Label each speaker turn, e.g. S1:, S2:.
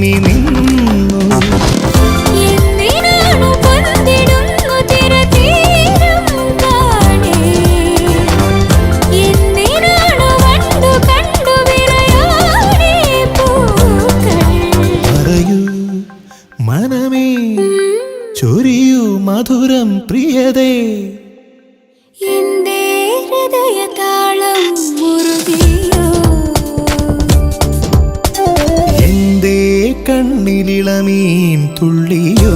S1: വിമ്മി നിന്നു. പറയൂ മനമേ, ചൊരിയൂ മധുരം പ്രിയതേ,
S2: എന്റെ ഹൃദയതാളം മുറുകിയോ,
S1: എന്റെ കണ്ണിലിളമീൻ തുള്ളിയോ.